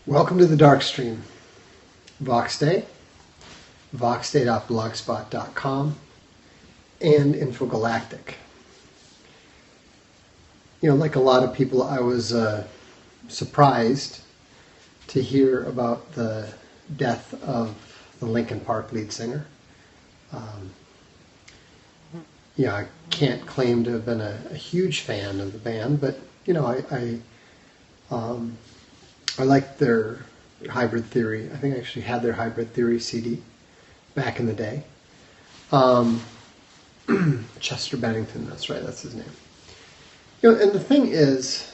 Welcome to the Darkstream. VoxDay, voxday.blogspot.com, and Infogalactic. Like a lot of people, I was surprised to hear about the death of the Linkin Park lead singer. I can't claim to have been a huge fan of the band, but I liked their Hybrid Theory. I think I actually had their Hybrid Theory CD back in the day. Chester Bennington, that's right, that's his name. And the thing is,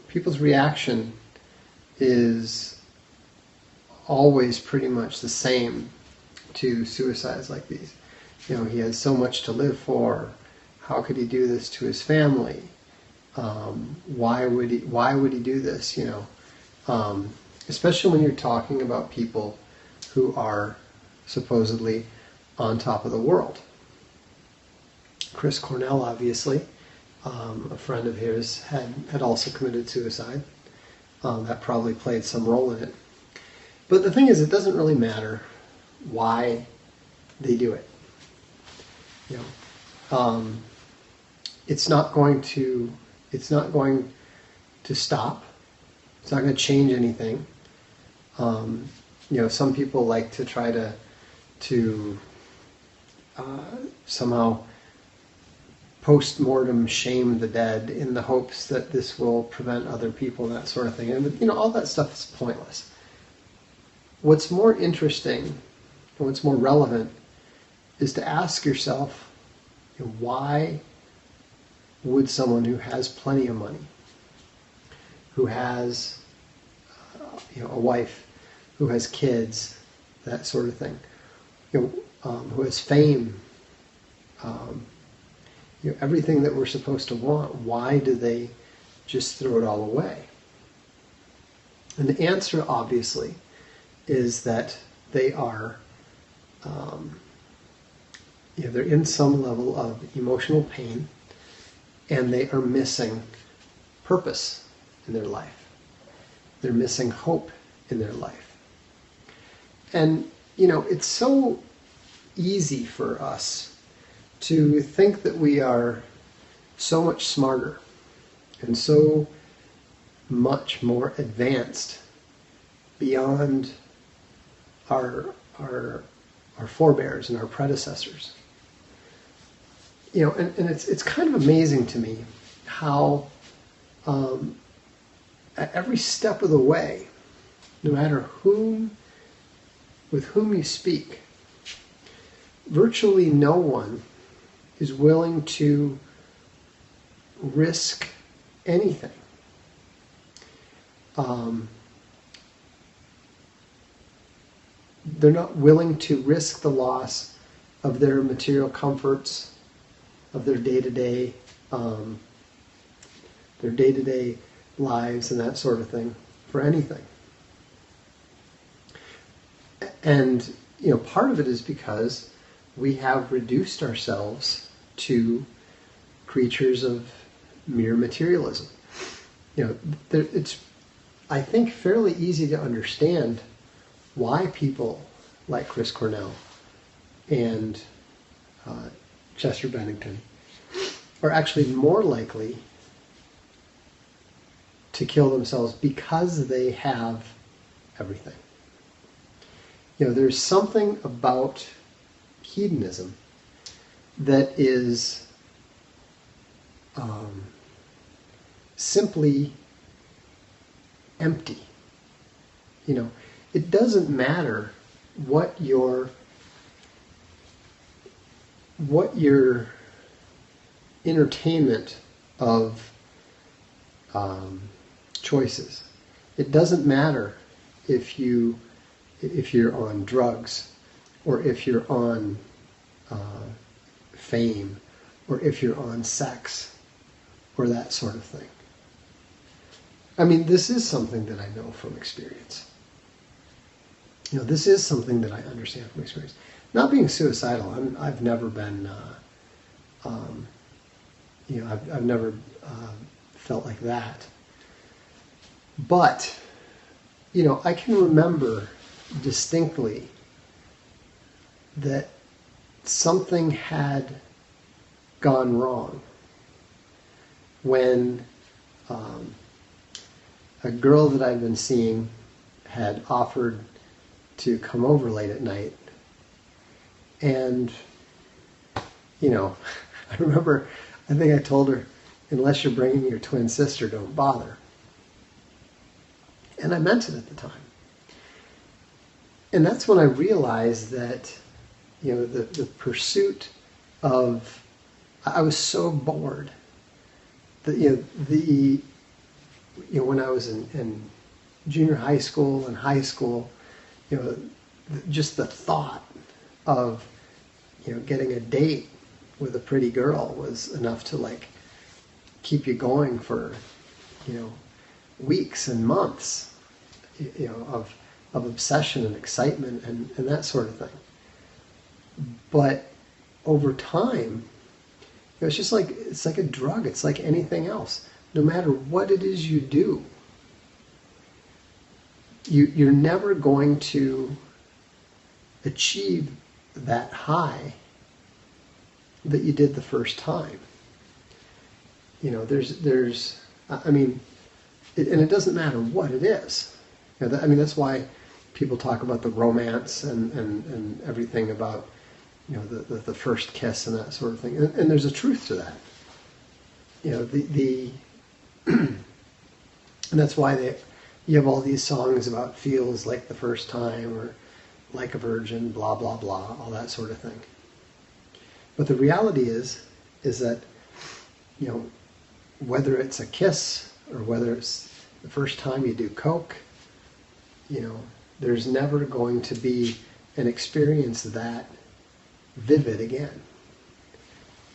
people's reaction is always pretty much the same to suicides like these. He has so much to live for. How could he do this to his family? Why would he do this? Especially when you're talking about people who are supposedly on top of the world. Chris Cornell, obviously, a friend of his, had also committed suicide. That probably played some role in it. But the thing is, it doesn't really matter why they do it. It's not going to stop. It's not going to change anything. Some people like to try to somehow post-mortem shame the dead in the hopes that this will prevent other people, that sort of thing. And all that stuff is pointless. What's more interesting and what's more relevant is to ask yourself, why would someone who has plenty of money, who has a wife, who has kids, that sort of thing, who has fame, everything that we're supposed to want, why do they just throw it all away? And the answer, obviously, is that they are they're in some level of emotional pain, and they are missing purpose in their life. They're missing hope in their life. And, it's so easy for us to think that we are so much smarter and so much more advanced beyond our forebears and our predecessors. And it's kind of amazing to me how at every step of the way, no matter with whom you speak, virtually no one is willing to risk anything. They're not willing to risk the loss of their material comforts, of their day-to-day lives and that sort of thing for anything. And part of it is because we have reduced ourselves to creatures of mere materialism. It's, I think, fairly easy to understand why people like Chris Cornell and Chester Bennington are actually more likely to kill themselves because they have everything. There's something about hedonism that is simply empty. It doesn't matter what your entertainment of choices. It doesn't matter if you're on drugs, or if you're on fame, or if you're on sex, or that sort of thing. I mean, this is something that I know from experience. This is something that I understand from experience. Not being suicidal, I've never been, I've never felt like that. But I can remember distinctly that something had gone wrong when a girl that I'd been seeing had offered to come over late at night. And, I remember, I think I told her, unless you're bringing your twin sister, don't bother. And I meant it at the time. And that's when I realized that, the pursuit of, I was so bored that, when I was in junior high school and high school, just the thought of, getting a date with a pretty girl was enough to keep you going for, weeks and months, of obsession and excitement and that sort of thing. But over time, it's just it's like a drug. It's like anything else. No matter what it is you do, you're never going to achieve that high that you did the first time. And it doesn't matter what it is. That's why people talk about the romance and everything about, the first kiss and that sort of thing. And there's a truth to that. And that's why you have all these songs about feels like the first time or like a virgin, blah, blah, blah, all that sort of thing. But the reality is that, whether it's a kiss or whether it's the first time you do coke, there's never going to be an experience that vivid again.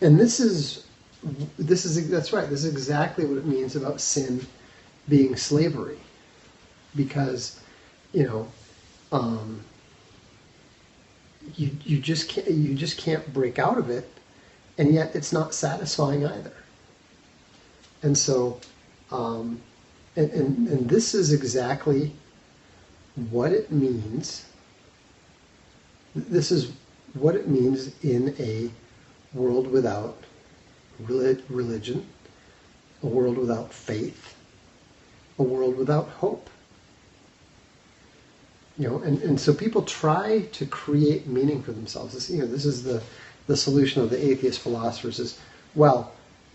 And that's right. This is exactly what it means about sin being slavery, because you just can't break out of it, and yet it's not satisfying either. And so, and this is exactly what it means. This is what it means in a world without religion, a world without faith, a world without hope. And so people try to create meaning for themselves. This is the solution of the atheist philosophers is,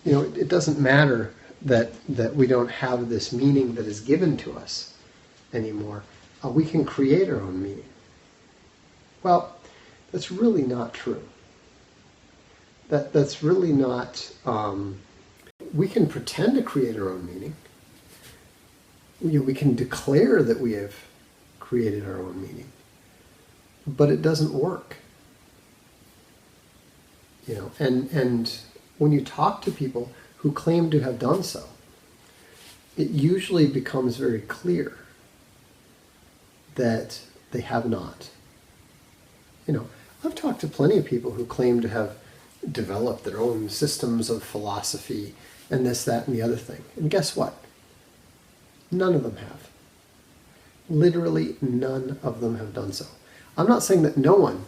it doesn't matter that we don't have this meaning that is given to us anymore. We can create our own meaning. Well, that's really not true. That's really not. We can pretend to create our own meaning. We can declare that we have created our own meaning, but it doesn't work. And when you talk to people who claim to have done so, it usually becomes very clear that they have not. I've talked to plenty of people who claim to have developed their own systems of philosophy and this, that, and the other thing. And guess what? None of them have. Literally none of them have done so. I'm not saying that no one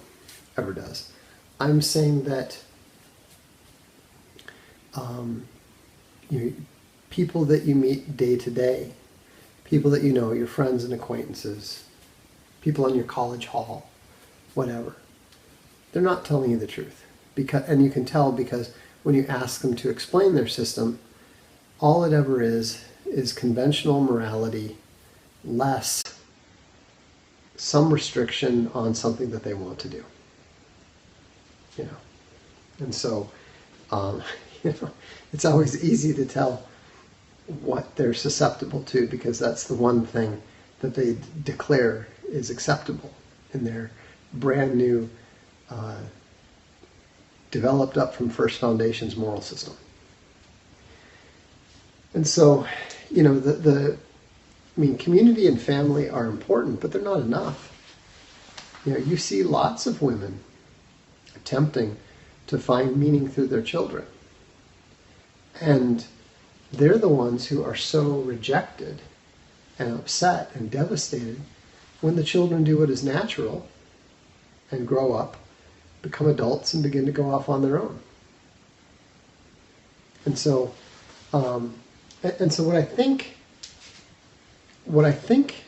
ever does. I'm saying that people that you meet day to day, people that your friends and acquaintances, people in your college hall, whatever, they're not telling you the truth. And you can tell because when you ask them to explain their system, all it ever is conventional morality less some restriction on something that they want to do. And so it's always easy to tell what they're susceptible to, because that's the one thing that they declare is acceptable in their brand new developed up from First Foundation's moral system. And so, community and family are important, but they're not enough. You see lots of women attempting to find meaning through their children. And they're the ones who are so rejected and upset and devastated when the children do what is natural and grow up, become adults, and begin to go off on their own. And so, what I think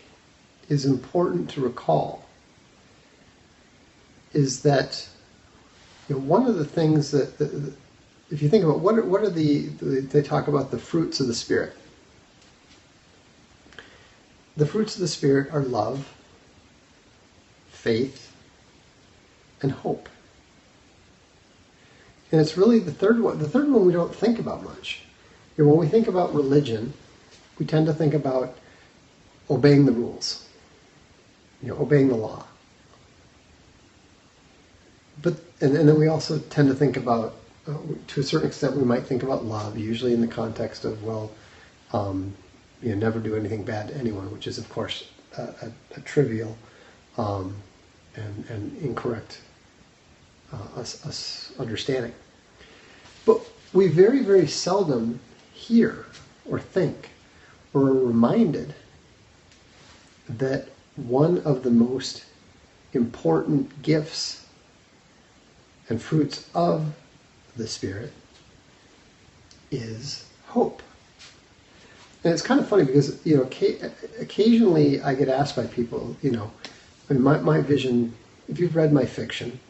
is important to recall is that, one of the things that, if you think about what are they talk about the fruits of the Spirit. The fruits of the Spirit are love, faith, and hope. And it's really the third one. The third one we don't think about much. When we think about religion, we tend to think about obeying the rules, obeying the law. But and then we also tend to think about, to a certain extent, we might think about love, usually in the context of, never do anything bad to anyone, which is, of course, a trivial and incorrect understanding. But we very, very seldom hear or think or are reminded that one of the most important gifts and fruits of the Spirit is hope. And it's kind of funny because, occasionally I get asked by people, my vision, if you've read my fiction,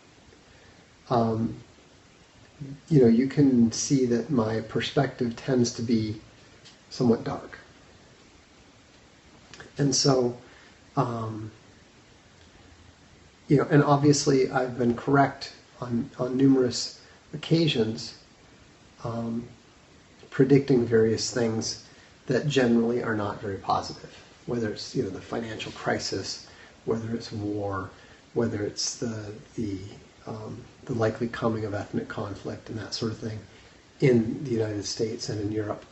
you can see that my perspective tends to be somewhat dark. And so, and obviously I've been correct on numerous occasions, predicting various things that generally are not very positive, whether it's the financial crisis, whether it's war, whether it's the likely coming of ethnic conflict and that sort of thing in the United States and in Europe.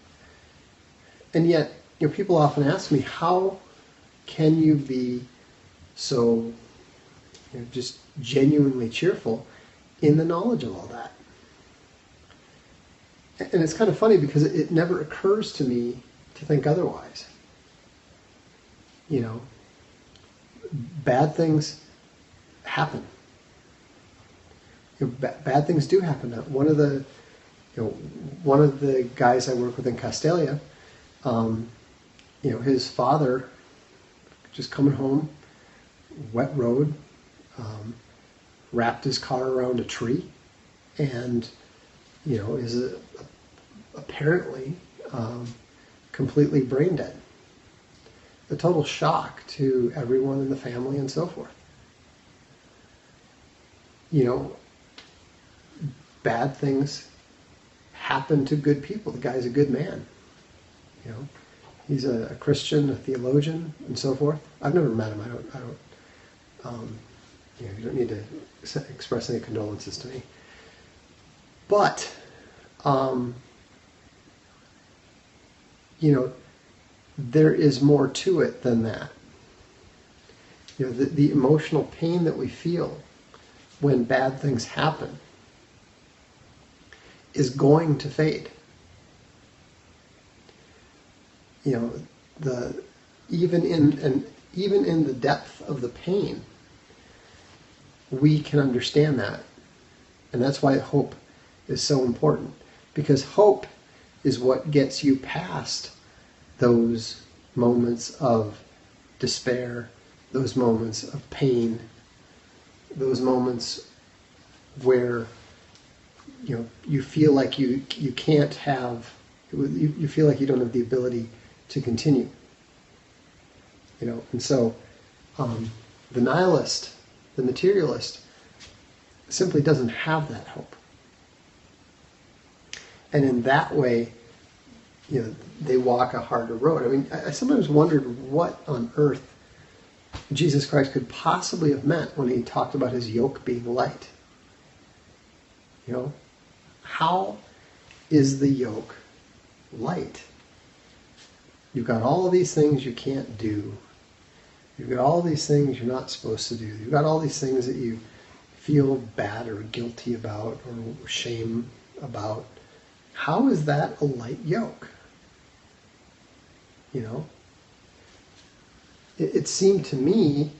And yet, people often ask me, how can you be so just genuinely cheerful in the knowledge of all that? And it's kind of funny because it never occurs to me to think otherwise. Bad things happen. Bad things do happen. One of the guys I work with in Castalia, his father just coming home, wet road, wrapped his car around a tree, and is apparently completely brain dead. A total shock to everyone in the family and so forth. Bad things happen to good people. The guy's a good man. He's a Christian, a theologian, and so forth. I've never met him. I don't. You don't need to express any condolences to me. But, there is more to it than that. The emotional pain that we feel when bad things happen is going to fade. Even in the depth of the pain, we can understand that. And that's why hope is so important. Because hope is what gets you past those moments of despair, those moments of pain, those moments where you feel like you can't have, you feel like you don't have the ability to continue. And so the nihilist, the materialist, simply doesn't have that hope. And in that way, they walk a harder road. I sometimes wondered what on earth Jesus Christ could possibly have meant when he talked about his yoke being light. How is the yoke light? You've got all of these things you can't do. You've got all these things you're not supposed to do. You've got all these things that you feel bad or guilty about or shame about. How is that a light yoke? it seemed to me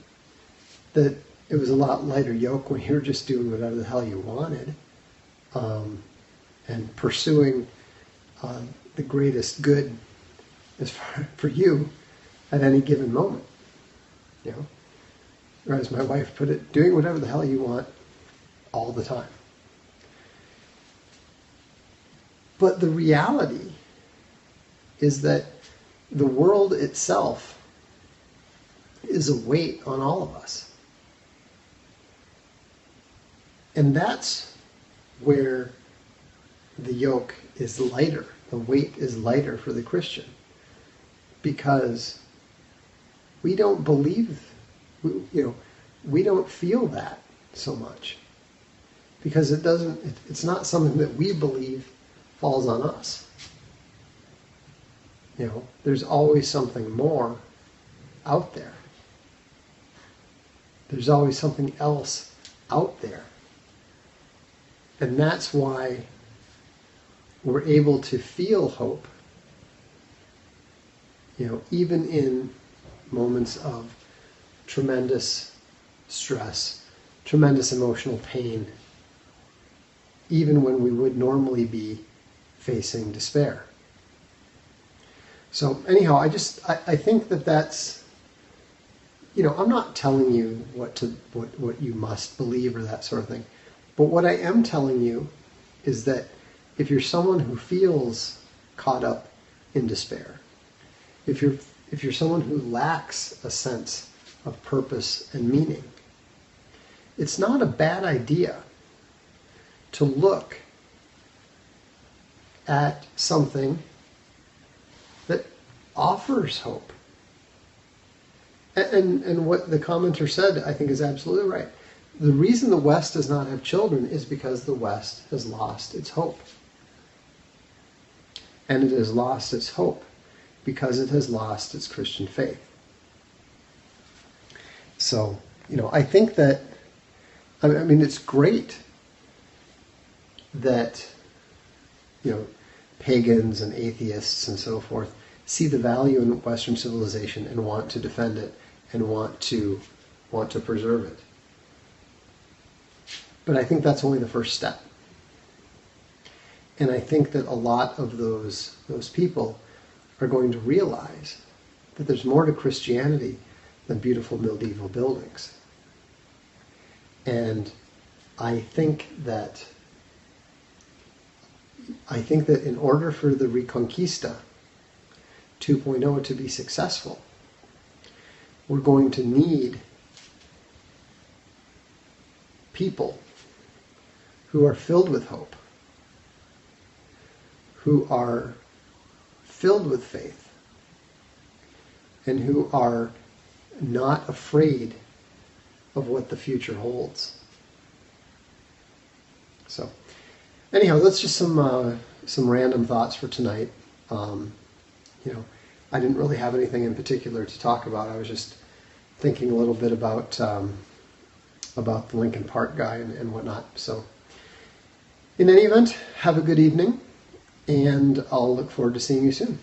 that it was a lot lighter yoke when you were just doing whatever the hell you wanted, and pursuing the greatest good as far for you at any given moment. You know, or as my wife put it, doing whatever the hell you want all the time. But the reality is that the world itself is a weight on all of us. And that's where the yoke is lighter, the weight is lighter for the Christian. Because we don't believe, we don't feel that so much. Because it's not something that we believe falls on us. There's always something more out there. There's always something else out there. And that's why we're able to feel hope, even in moments of tremendous stress, tremendous emotional pain, even when we would normally be facing despair. So anyhow, I think that's, I'm not telling you what you must believe or that sort of thing. But what I am telling you is that if you're someone who feels caught up in despair, if you're someone who lacks a sense of purpose and meaning, it's not a bad idea to look at something that offers hope. And what the commenter said, I think, is absolutely right. The reason the West does not have children is because the West has lost its hope. And it has lost its hope because it has lost its Christian faith. So, I think that, it's great that, pagans and atheists and so forth see the value in Western civilization and want to defend it and want to preserve it. But I think that's only the first step. And I think that a lot of those people are going to realize that there's more to Christianity than beautiful medieval buildings. And I think that in order for the Reconquista 2.0 to be successful, we're going to need people who are filled with hope, who are filled with faith, and who are not afraid of what the future holds. So, anyhow, that's just some random thoughts for tonight. I didn't really have anything in particular to talk about. I was just thinking a little bit about the Linkin Park guy and whatnot. So, in any event, have a good evening, and I'll look forward to seeing you soon.